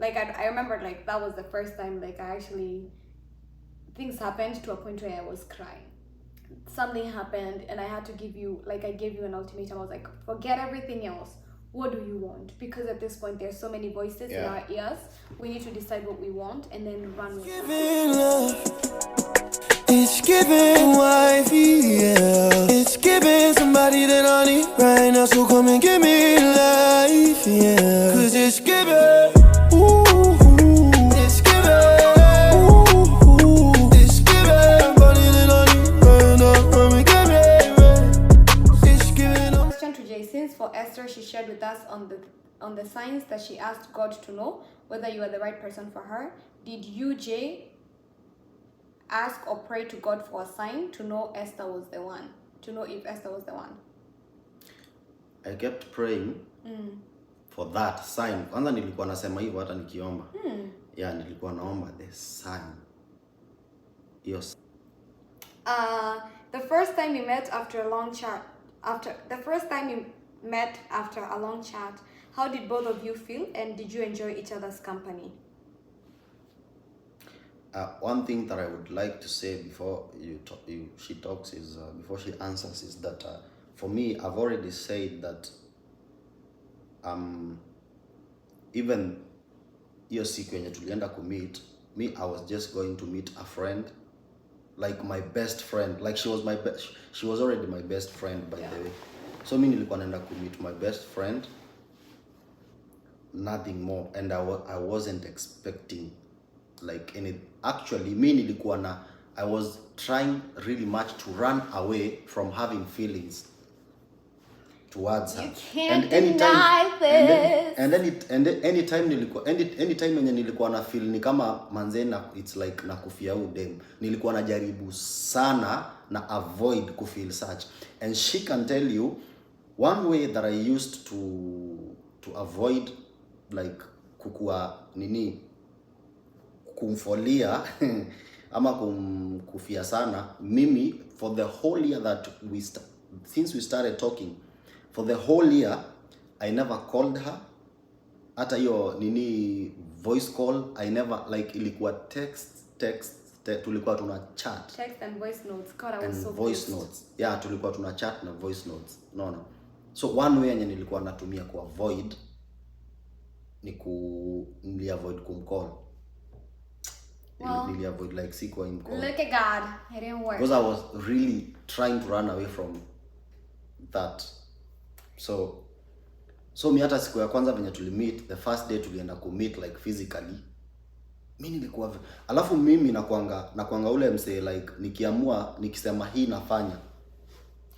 Like I remember like that was the first time like things happened to a point where I was crying. Something happened and I had to give you, like I gave you an ultimatum. I was like, forget everything else. What do you want? Because at this point there's so many voices in our ears. We need to decide what we want and then run with it. It's giving wifey, yeah. It's giving somebody that I need right now. So come and give me life, yeah. Cause it's giving, ooh, it's giving, ooh, it's giving somebody that I need right now. Come and give me, it's giving. Question to Jay. Since for Esther, she shared with us on the signs that she asked God to know whether you are the right person for her. Did you, Jay, ask or pray to God for a sign to know Esther was the one, to know if Esther was the one? I kept praying for that sign. Kwanza nilikuwa nasema hivyo hata nikiomba. Yeah, nilikuwa naomba the sign. Yes. The first time you met after a long chat, how did both of you feel, and did you enjoy each other's company? One thing that I would like to say before she talks is before she answers is that for me, I've already said that even hiyo siku yenye tulienda meet, I was just going to meet a friend, like my best friend, like she was already my best friend by the way. So me nilikuwa naenda meet my best friend, nothing more, and I wasn't expecting like any. Actually me nilikuwa I was trying really much to run away from having feelings towards her. You can't deny this. And anytime yenye nilikuwa na feel ni kama manzena, it's like nakufia udem, nilikuwa najaribu sana na avoid kufeel such. And she can tell you one way that I used to avoid like kukua nini kumfolia ama kufia sana. Mimi for the whole year that since we started talking, for the whole year I never called her. Hata hiyo nini voice call I never, like ilikuwa text tulikuwa tuna chat. Text and voice notes. God, I was so voice notes. Yeah, tulikuwa tuna chat na voice notes. No. So one way yenye nilikuwa natumia ku avoid ni avoid kumcall. Really avoid like sikuwa imcall. Look at God, it didn't work. Because I was really trying to run away from that. So mi hata siku ya kwanza venye tulimeet, the first day tulienda meet like physically, mimi nilikuwa alafu mimi nakuanga ule msee like nikiamua nikisema hii nafanya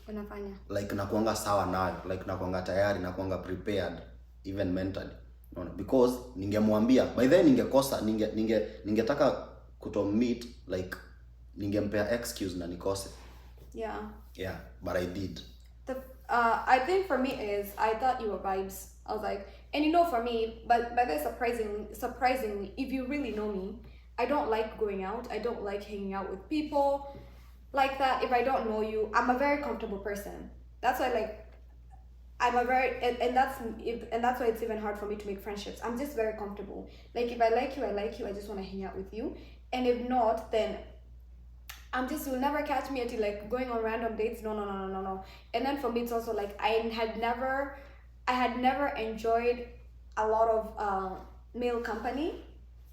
unafanya, like nakuanga sawa nayo, like nakuanga tayari, nakuanga prepared even mentally, because ningemwambia by then ningekosa ningetaka meet, like ningempea excuse na nikose. Yeah, but I did. I think for me is I thought you were vibes. I was like, and you know, for me, but then surprisingly, if you really know me, I don't like going out. I don't like hanging out with people like that. If I don't know you, I'm a very comfortable person. That's why, like, I'm a very and that's why it's even hard for me to make friendships. I'm just very comfortable. Like, if I like you, I just want to hang out with you. And if not, then you'll never catch me until like going on random dates. No. And then for me, it's also like I had never enjoyed a lot of male company.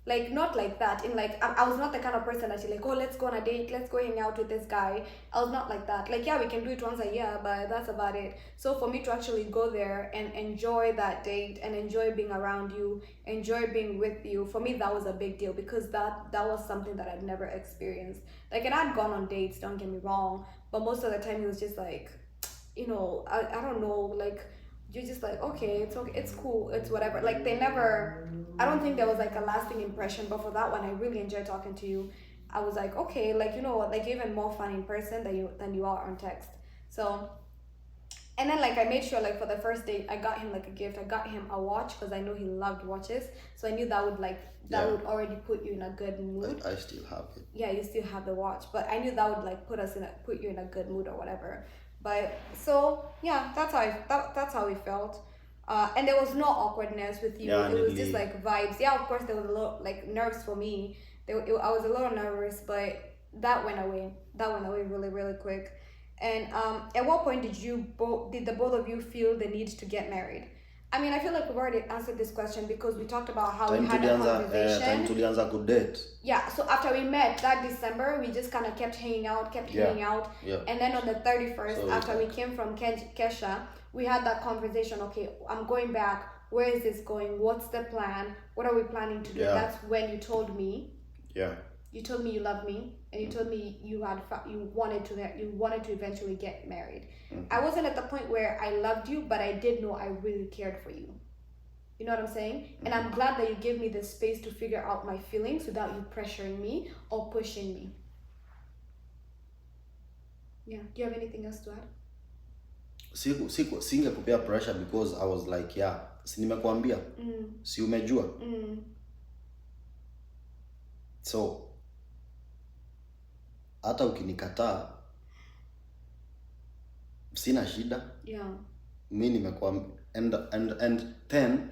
Like, not like that. In like, I was not the kind of person that you're like, oh, let's go on a date, let's go hang out with this guy. I was not like that. Like, yeah, we can do it once a year, but that's about it. So for me to actually go there and enjoy that date and enjoy being around you, enjoy being with you, for me, that was a big deal, because that was something that I'd never experienced. Like, and I'd gone on dates, don't get me wrong, but most of the time it was just like, you know, I don't know, like, you're just like, okay, it's cool, it's whatever. Like, I don't think there was like a lasting impression, but for that one, I really enjoyed talking to you. I was like, okay, like, you know what, like, even more fun in person than you are on text. So, and then like I made sure, like, for the first date, I got him like a gift. I got him a watch because I know he loved watches. So I knew that would would already put you in a good mood. I still have it. Yeah, you still have the watch, but I knew that would like put you in a good mood or whatever. But so yeah, that's how we felt. And there was no awkwardness with you. Yeah, It was indeed. just like vibes. Yeah, of course there was a lot like nerves for me. I was a little nervous, but that went away. That went away really, really quick. And at what point did the both of you feel the need to get married? I mean, I feel like we've already answered this question because we talked about how we had a conversation. Time tulianza kudate. Yeah, so after we met that December, we just kind of kept hanging out. Yeah. And then on the 31st, So after we came from Kesha, we had that conversation. Okay, I'm going back. Where is this going? What's the plan? What are we planning to do? Yeah. That's when you told me. Yeah. You told me you love me, and you told me you wanted to eventually get married. I wasn't at the point where I loved you, but I did know I really cared for you. You know what I'm saying? And I'm glad that you gave me the space to figure out my feelings without you pressuring me or pushing me. Yeah. Do you have anything else to add? Singekupea pressure because I was like, yeah, si nimekuambia. Si umejua. So hata ukinikataa sina shida. Yeah. Mi nimekuambia, and then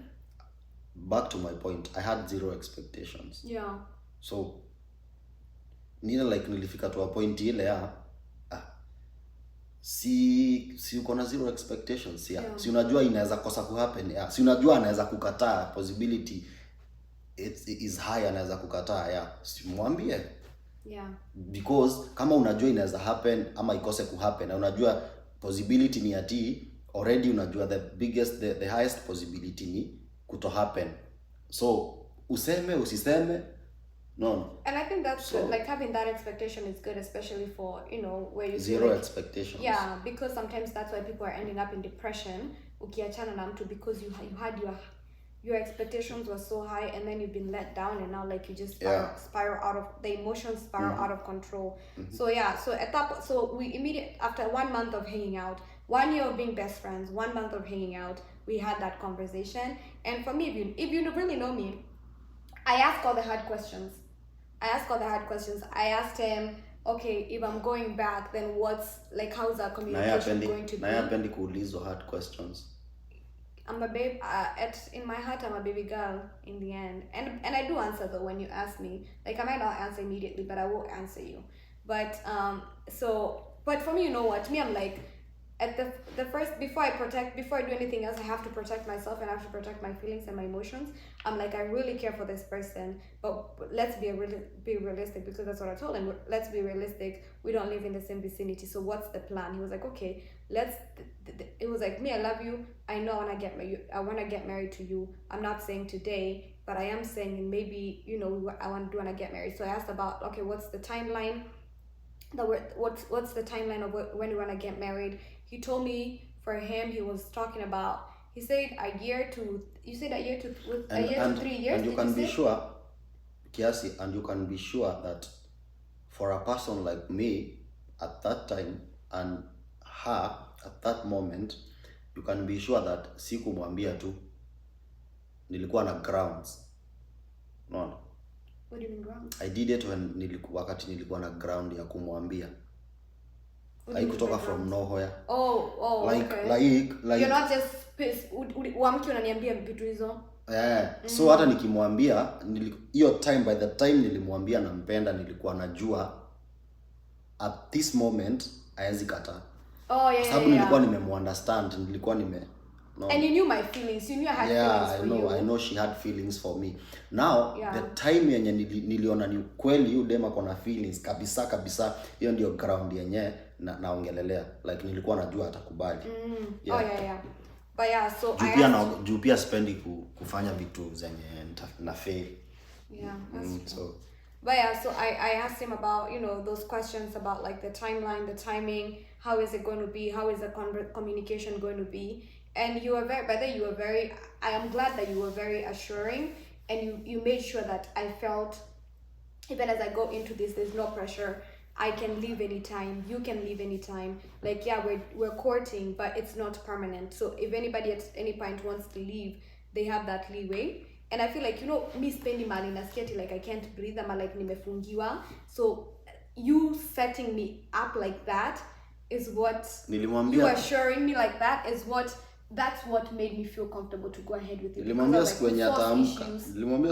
back to my point, I had zero expectations. Yeah. So nilifika to a point ile ya si uko na zero expectations ya. Yeah. Si unajua inaweza kosa kuhappen ya. Si unajua anaweza kukataa, possibility it is high, anaweza kukataa ya. Si mwambie. Yeah. Because kama unajua inaweza happen ama ikose kuhappen na unajua possibility ni ati already, unajua the highest possibility ni kuto happen. So useme usiseme no. And I think that's So, good. Like having that expectation is good, especially for, you know, where you feel zero like, expectations. yeah, because sometimes that's why people are ending up in depression. Ukiachana na mtu because you had your expectations were so high, and then you've been let down, and now like you just spiral out of the emotions, spiral out of control. So yeah, so at that, so we after 1 month of hanging out, 1 year of being best friends, 1 month of hanging out, we had that conversation. And for me, if you really know me, I ask all the hard questions. I asked him, okay, if I'm going back, then how's our communication going to be? Na yapendi kuulizwa hard questions. I'm a babe. In my heart, I'm a baby girl in the end, and I do answer though when you ask me. Like I might not answer immediately, but I will answer you. But but for me, you know what? Me, I'm like, at the first, before I do anything else, I have to protect myself and I have to protect my feelings and my emotions. I'm like, I really care for this person, but let's be realistic, because that's what I told him. Let's be realistic. We don't live in the same vicinity. So what's the plan? He was like, okay, it was like, me, I love you. I know I want to get married to you. I'm not saying today, but I am saying maybe, you know, I want to get married. So I asked about, okay, what's the timeline? What's the timeline of when you want to get married? He told me for him, he was talking about, he said a year to 3 years. And you can be sure, Kiasi, and you can be sure that for a person like me at that time and her at that moment, you can be sure that sikumwambia tu, nilikuwa na grounds. No. What do you mean grounds? I did it when wakati nilikuwa na ground ya kumwambia. Haikutoka from nowhere. Oh, like, okay. Like you're not just uamki unaniambia vitu hizo. So hata nikimwambia hiyo time, by the time nilimwambia nampenda, nilikuwa najua at this moment haezi kataa. Sababu nilikuwa nimemunderstand, nilikuwa no. And you knew my feelings. You knew I had feelings for you. I know she had feelings for me. Now, the time yenye niliona ni kweli yu dema kona feelings kabisa, hiyo ndio ground yenye naongelelea. Like nilikuwa najua atakubali. Yeah. But yeah, so juu pia spendi kufanya vitu zenye na fail. Yeah, that's true. So but yeah, so I asked him about, you know, those questions about like the timeline, the timing, how is it going to be, how is the communication going to be. And I am glad that you were very assuring, and you made sure that I felt, even as I go into this, there's no pressure. I can leave anytime. You can leave anytime. Like, yeah, we're courting, but it's not permanent. So if anybody at any point wants to leave, they have that leeway. And I feel like, you know, me spending money na sketi, like I can't breathe, I'm like nimefungiwa. So you setting me up like that is what, you assuring me like that is what that's what made me feel comfortable to go ahead with it. Nilimwambia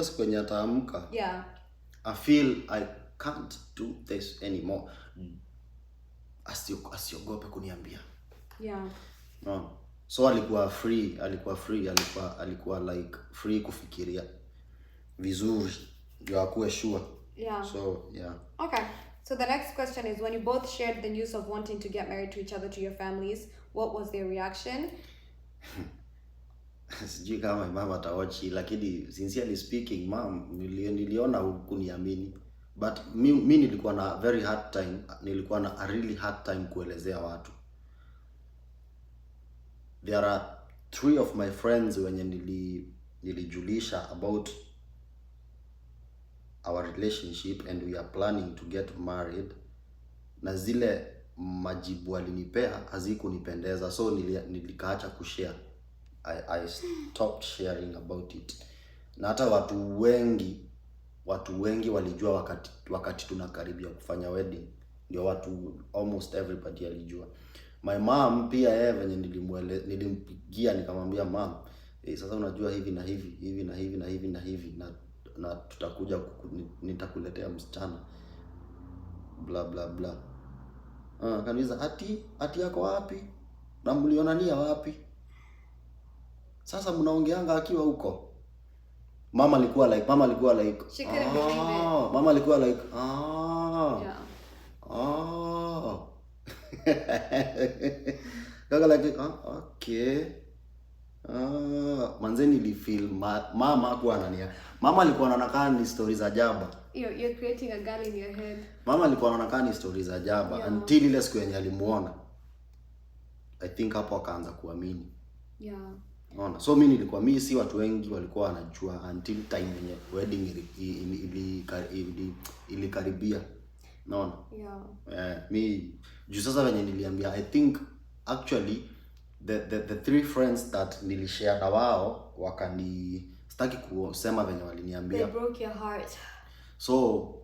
siku yenye ataamka. Yeah. I feel I can't do this anymore. Asiogope kuniambia. Yeah. No. So alikuwa free, alikuwa like free kufikiria vizuri ndio akuwe sure. Yeah. So, yeah. Okay. So the next question is, when you both shared the news of wanting to get married to each other to your families, what was their reaction? Sijui kama mama atawachi, lakini sincerely speaking, mom, niliona hukuniamini. But mi nilikuwa na very hard time, nilikuwa na a really hard time kuelezea watu. There are 3 of my friends wenye nilijulisha about our relationship and we are planning to get married, na zile majibu alinipea hazikunipendeza, so nilikaacha kushare. I stopped sharing about it. Na hata watu wengi walijua wakati tunakaribia kufanya wedding. Ndio watu almost everybody alijua. My mom pia yeye venye nilimpigia nikamwambia mom, sasa unajua hivi na hivi na tutakuja nitakuletea msichana bla bla bla. Kaniuliza ati yako wapi? Na mlionania wapi? Sasa mnaongeanga akiwa huko. Mama alikuwa like she couldn't believe it. Mama alikuwa like Yeah. Kaka like okay. Manze nilifeel mama hakuwa anania. Mama alikuwa anaona ni stories za jaba. You're creating a girl in your head. Mama alikuwa anaona ni stories za jaba, yeah. Until ile siku yenye alimuona, I think hapo akaanza kuamini. Yeah. Unaona? So mimi si watu wengi walikuwa wanajua until time yenye wedding ilikaribia. Unaona? Yeah. Mi juu sasa venye niliambia, I think actually the 3 friends that nilishare na wao sitaki kusema venye waliniambia. They broke your heart. So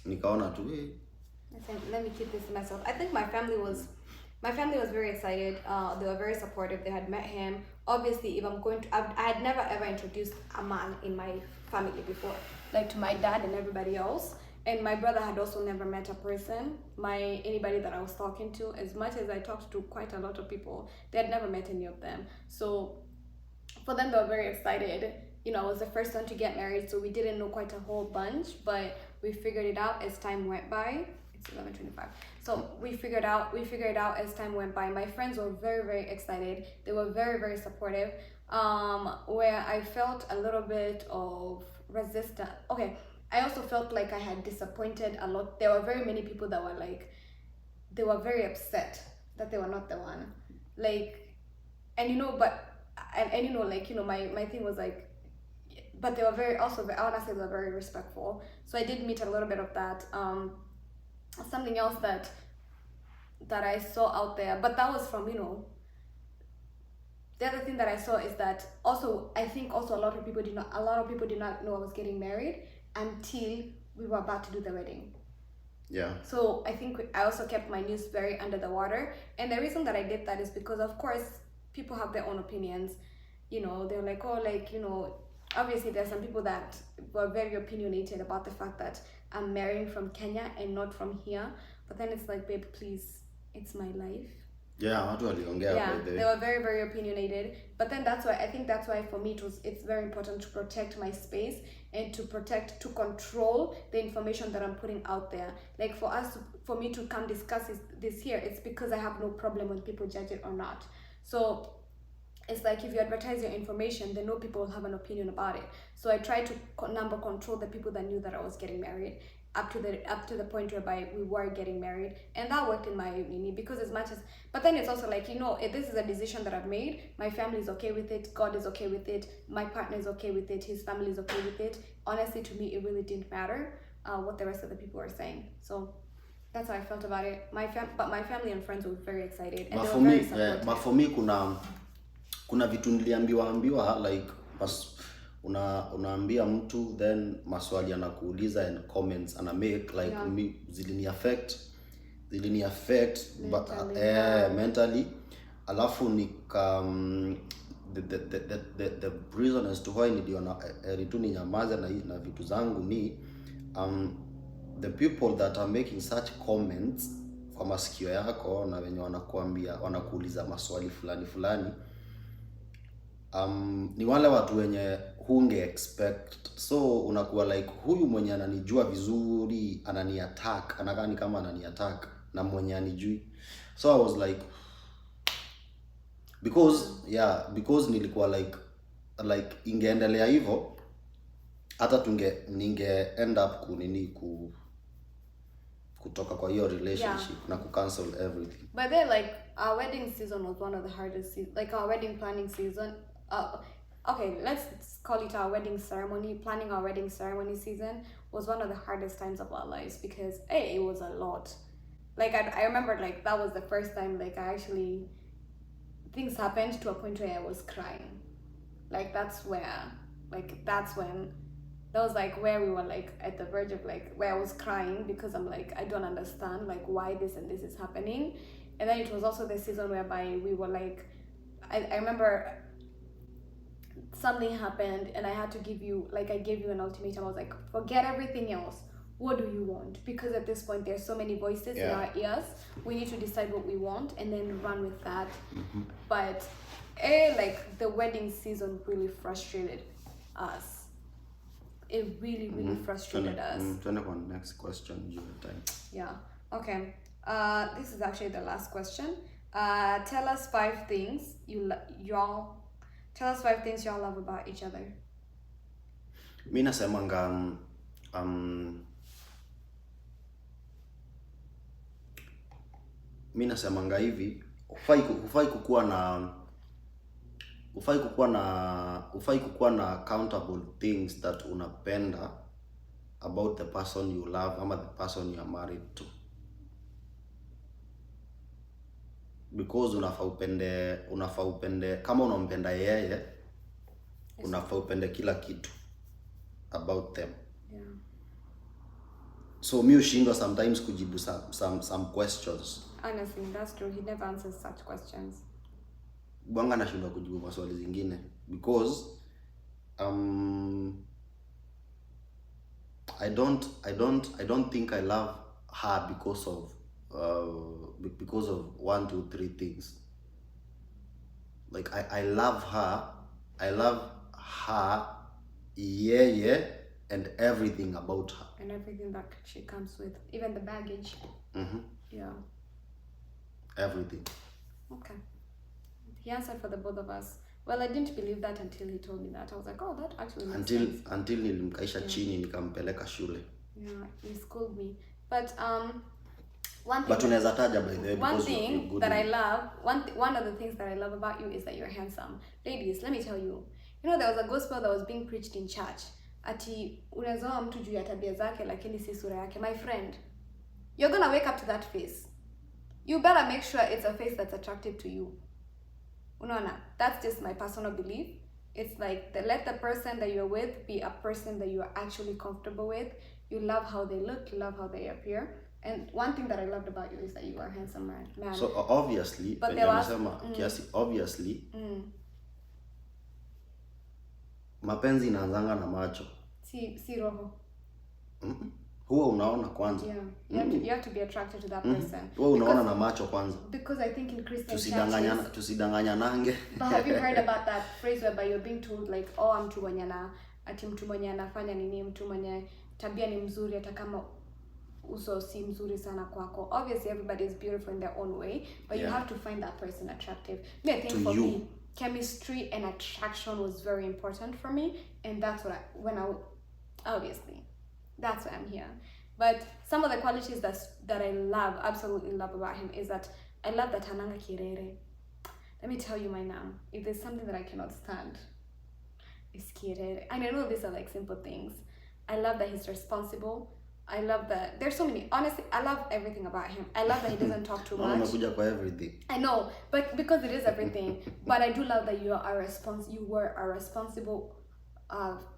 nikaona tu let me keep this to myself. I think my family was very excited. They were very supportive. They had met him. Obviously, if I'm going to, I had never ever introduced a man in my family before, like to my dad and everybody else. And my brother had also never met a person, anybody that I was talking to. As much as I talked to quite a lot of people, they had never met any of them. So for them, they were very excited. You know, I was the first one to get married, so we didn't know quite a whole bunch, but we figured it out as time went by. It's 11:25. So we figured it out as time went by. My friends were very, very excited. They were very, very supportive. Where I felt a little bit of resistance. Okay, I also felt like I had disappointed a lot. There were very many people that were like, they were very upset that they were not the one. Like, and you know, and you know, like, you know, my thing was like, but they were very, also, I want to say they were very respectful. So I did meet a little bit of that. Something else that I saw out there, but that was from, you know, the other thing that I saw is that also, I think also a lot of people did not know I was getting married until we were about to do the wedding. Yeah. So I think I also kept my news very under the water. And the reason that I did that is because, of course, people have their own opinions. You know, they're like, oh, like, you know, obviously there's some people that were very opinionated about the fact that I'm marrying from Kenya and not from here. But then it's like, babe, please, it's my life. Yeah, they were very, very opinionated. But then I think that's why for me it's very important to protect my space and to control the information that I'm putting out there. Like for me to come discuss this here, it's because I have no problem when people judge it or not. So it's like if you advertise your information, then no people will have an opinion about it. So I tried to number control the people that knew that I was getting married up to the point whereby we were getting married, and that worked in my opinion because but then it's also like, you know, this is a decision that I've made. My family is okay with it, God is okay with it, my partner is okay with it, his family is okay with it. Honestly, to me, it really didn't matter what the rest of the people were saying. So that's how I felt about it. But my family and friends were very excited, and they were very supportive. But for me, kuna vitu niliambiwa like unaambia mtu then maswali anakuuliza and comments ana make like, yeah. Me zilini affect but mentally, alafu the reason as to why niliona tu ninyamaze na vitu zangu ni the people that are making such comments kwa masikio yako na wenye wanakuuliza maswali fulani ni wale watu wenye hunge expect. So unakuwa like, huyu mwenye ananijua vizuri anani-attack, anagani kama anani-attack na mwenye anijui. So I was like, because nilikuwa like ingeendelea hivyo hata ninge end up kutoka kwa hiyo relationship na cancel everything. But then like our wedding season was one of the hardest like our wedding planning season. Okay, let's call it our wedding ceremony. Planning our wedding ceremony season was one of the hardest times of our lives because it was a lot. Like I remember like that was the first time like I actually things happened to a point where I was crying. Like that was like where we were like at the verge of like where I was crying because I'm like, I don't understand like why this and this is happening. And then it was also the season whereby we were like, I remember something happened and I gave you an ultimatum. I was like, forget everything else. What do you want? Because at this point there's so many voices in our ears. We need to decide what we want and then run with that. But like the wedding season really frustrated us. It really frustrated us. Next question, your time. Yeah. Okay. This is actually the last question. Tell us 5 things y'all love about each other. Mi nasemanga mi nasemanga hivi, hufai kukuwa na countable things that unapenda about the person you love ama the person you are married to, because unafaa upende kama unampenda yeye, unafaa upende kila kitu about them. Yeah. So mi ushindwa sometimes kujibu some questions. Honestly, that's true. He never answers such questions. Bwanga nashindwa kujibu maswali zingine because I don't think I love her because of 1, 2, 3 things. Like I love her and everything about her. And everything that she comes with, even the baggage. Yeah. Everything. Okay. He answered for the both of us. Well, I didn't believe that until he told me that. I was like, oh, that actually makes sense. Until nilimkaisha chini nikampeleka shule. Yeah, he schooled me. But one thing. But unaweza taja by the way, one thing that I love, one of the things that I love about you is that you're handsome. Ladies, let me tell you. You know, there was a gospel that was being preached in church. Ati unazoa mtu juu ya tabia zake lakini si sura yake. My friend, you're gonna wake up to that face. You better make sure it's a face that's attractive to you. Unaona, that's just my personal belief. It's like let the person that you're with be a person that you are actually comfortable with. You love how they look, you love how they appear. And one thing that I loved about you is that you are a handsome man. So obviously, but there was obviously, mapenzi inaanzanga na macho. Si roho. Huwa unaona kwanza. Yeah. You have to be attracted to that person. Huwa unaona na macho kwanza. Because I think in Christian tusidanganyanange. But have you heard about that phrase whereby you're being told like, oh, mtu mwenye anafanya nini, mtu mwenye tabia ni mzuri hata kama uso si mzuri sana kwako. Obviously everybody is beautiful in their own way, but you have to find that person attractive. I think for me, chemistry and attraction was very important for me, and that's what obviously that's why I'm here. But some of the qualities that I absolutely love about him is that I love that hananga kirere. Let me tell you mine now. If there's something that I cannot stand, it's kirere. And I know these are like simple things. I love that he's responsible. I love that there's so many. Honestly, I love everything about him. I love that he doesn't talk too much. Everything. I know, but because it is everything. But I do love that you were a responsible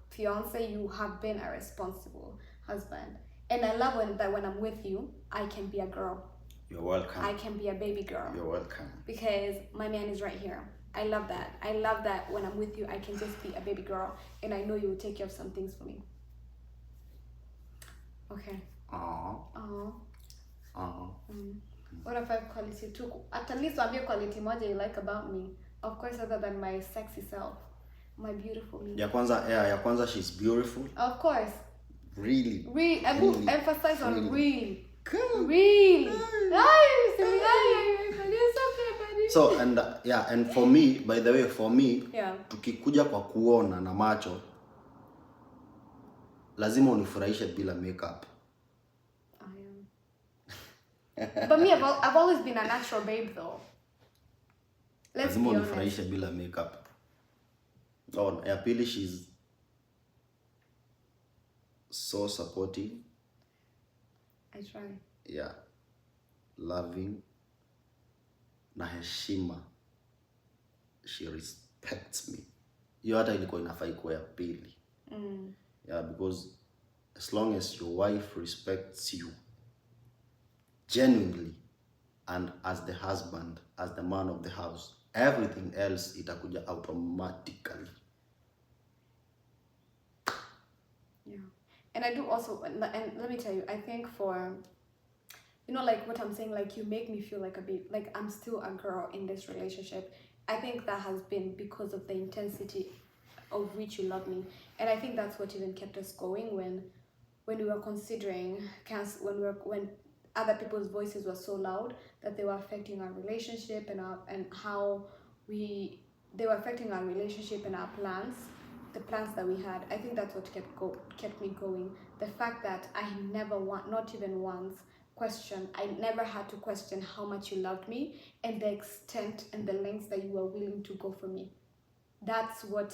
fiance. You have been a responsible husband. And I love that when I'm with you, I can be a girl. You're welcome. I can be a baby girl. You're welcome. Because my man is right here. I love that. I love that when I'm with you, I can just be a baby girl, and I know you will take care of some things for me. Okay. Aww. What are 5 qualities? 2. At least one quality moja you like about me. Of course, other than my sexy self, my beautiful me. Ya kwanza, she's beautiful. Of course. Really. I will emphasize on really. Really. So and for me, by the way, yeah. Tukikuja kwa kuona na macho, lazima unifurahishe bila makeup. But me, I've always been a natural babe though. Let's be honest. Lazima unifurahishe bila makeup. Oh, ya pili, she's so supportive. I try. Yeah. Loving. Na heshima. She respects me. Hiyo hata ilikuwa inafaa ikuwe ya pili. Yeah, because as long as your wife respects you genuinely and as the husband, as the man of the house, everything else itakuja automatically. Yeah. And I do also, and let me tell you, I think for, you know, like what I'm saying, like you make me feel like a bit, like I'm still a girl in this relationship. I think that has been because of the intensity of which you love me. And I think that's what even kept us going when we were considering when other people's voices were so loud that they were affecting our relationship and how they were affecting our relationship and our plans, the plans that we had. I think that's what kept me going. The fact that I never not even once I never had to question how much you loved me and the extent and the lengths that you were willing to go for me. That's what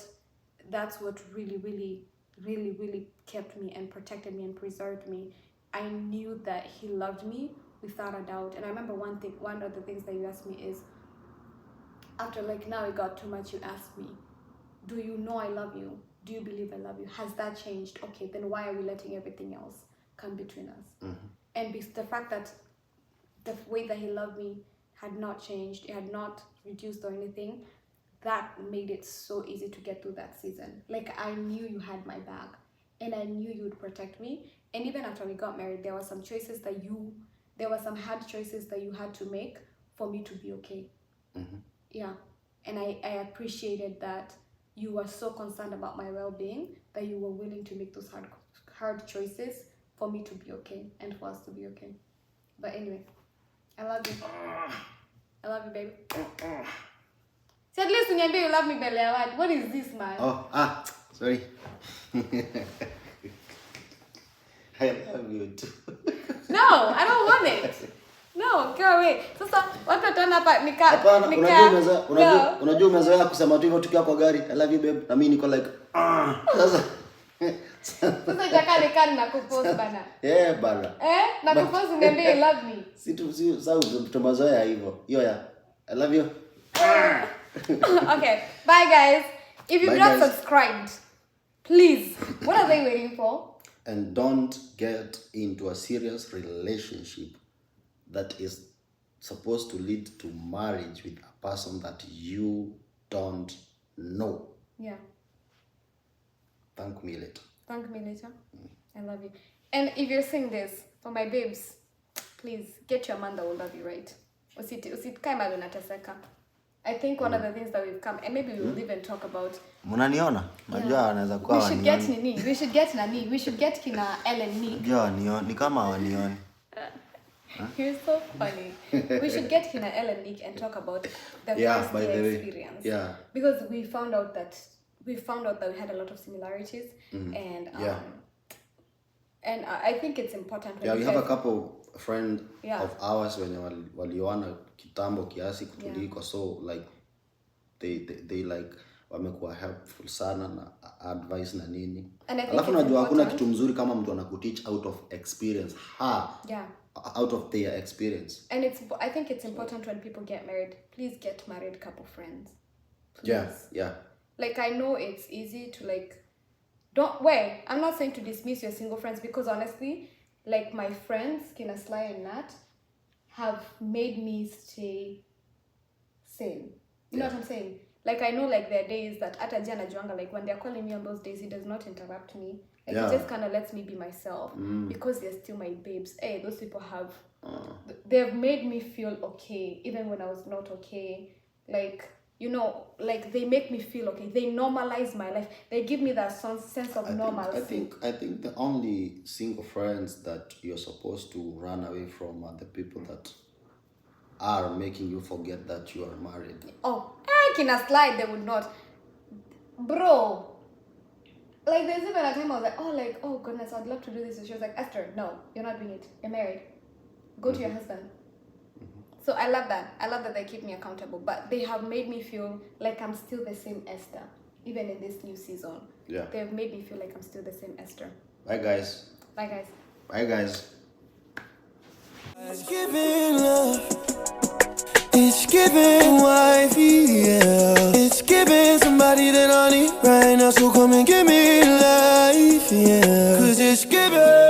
really, really, really, really kept me and protected me and preserved me. I knew that he loved me without a doubt. And I remember one of the things that you asked me is, after like now it got too much, you asked me, do you know I love you? Do you believe I love you? Has that changed? Okay, then why are we letting everything else come between us? Mm-hmm. And the fact that the way that he loved me had not changed, it had not reduced or anything, that made it so easy to get through that season. Like I knew you had my back and I knew you would protect me. And even after we got married, there were some hard choices that you had to make for me to be okay. Mm-hmm. Yeah. And I appreciated that you were so concerned about my well-being that you were willing to make those hard choices for me to be okay and for us to be okay. But anyway, I love you. I love you, baby. So at least uniambie you love me, Belle. What is this, man? Sorry. I love you too. No, I don't want it. No, go away. Sasa watu wataona hapa unajua umezoea kusema tu hivyo tukiwa kwa gari, I love you babe. Na mimi niko like Sasa jaka na kupost bana. Bana. Na kupost uniambie you love me. Si sawa tumezoea hivyo. Hiyo ya I love you. Okay, bye guys. If you've not subscribed, please, what are they waiting for? And don't get into a serious relationship that is supposed to lead to marriage with a person that you don't know. Yeah. Thank me later. Thank me later. I love you. And if you're saying this, for my babes, please get your man that will love you, right? Usitikae mahali unateseka. I think one of the things that we've come, and maybe we will even talk about. Munaniona? Najua anaweza kuwa we should get nini? We should get kina Ellen Nick. Najua ni kama wanioni. You're so funny. We should get kina Ellen Nick and talk about the first day experience. Yeah. Because we found out that we had a lot of similarities, and I think it's important. When we have a couple friend of ours when walioana kitambo kiasi kutuliko, so like they like wamekuwa helpful sana na advice na nini. Alafu najua hakuna kitu mzuri kama mtu anakuteach out of experience. Out of their experience. And I think it's important when people get married, please get married couple friends. Please. Yeah. Like I know it's easy to like I'm not saying to dismiss your single friends, because honestly, like my friends, Kina Sly and Nat, have made me stay sane. You know Yeah. what I'm saying? Like, I know, like, there are days that hata jana juanga, like, when they're calling me on those days, he does not interrupt me. Like, Yeah. he just kind of lets me be myself because they're still my babes. Hey, those people have, they've made me feel okay, even when I was not okay. Like, you know, like, they make me feel okay. They normalize my life. They give me that sense of normalcy. I think the only single friends that you're supposed to run away from are the people that are making you forget that you are married. Oh, I can slide, they would not. Bro. Like, there's even a time I was like, oh goodness, I'd love to do this. And she was like, Esther, no, you're not doing it. You're married. Go to your husband. So I love that. I love that they keep me accountable. But they have made me feel like I'm still the same Esther, even in this new season. Yeah. They've made me feel like I'm still the same Esther. Bye, guys. Bye, guys. Bye, guys. It's giving love. It's giving wifey, yeah. It's giving somebody that I need right now. So come and give me life, yeah. 'Cause it's giving.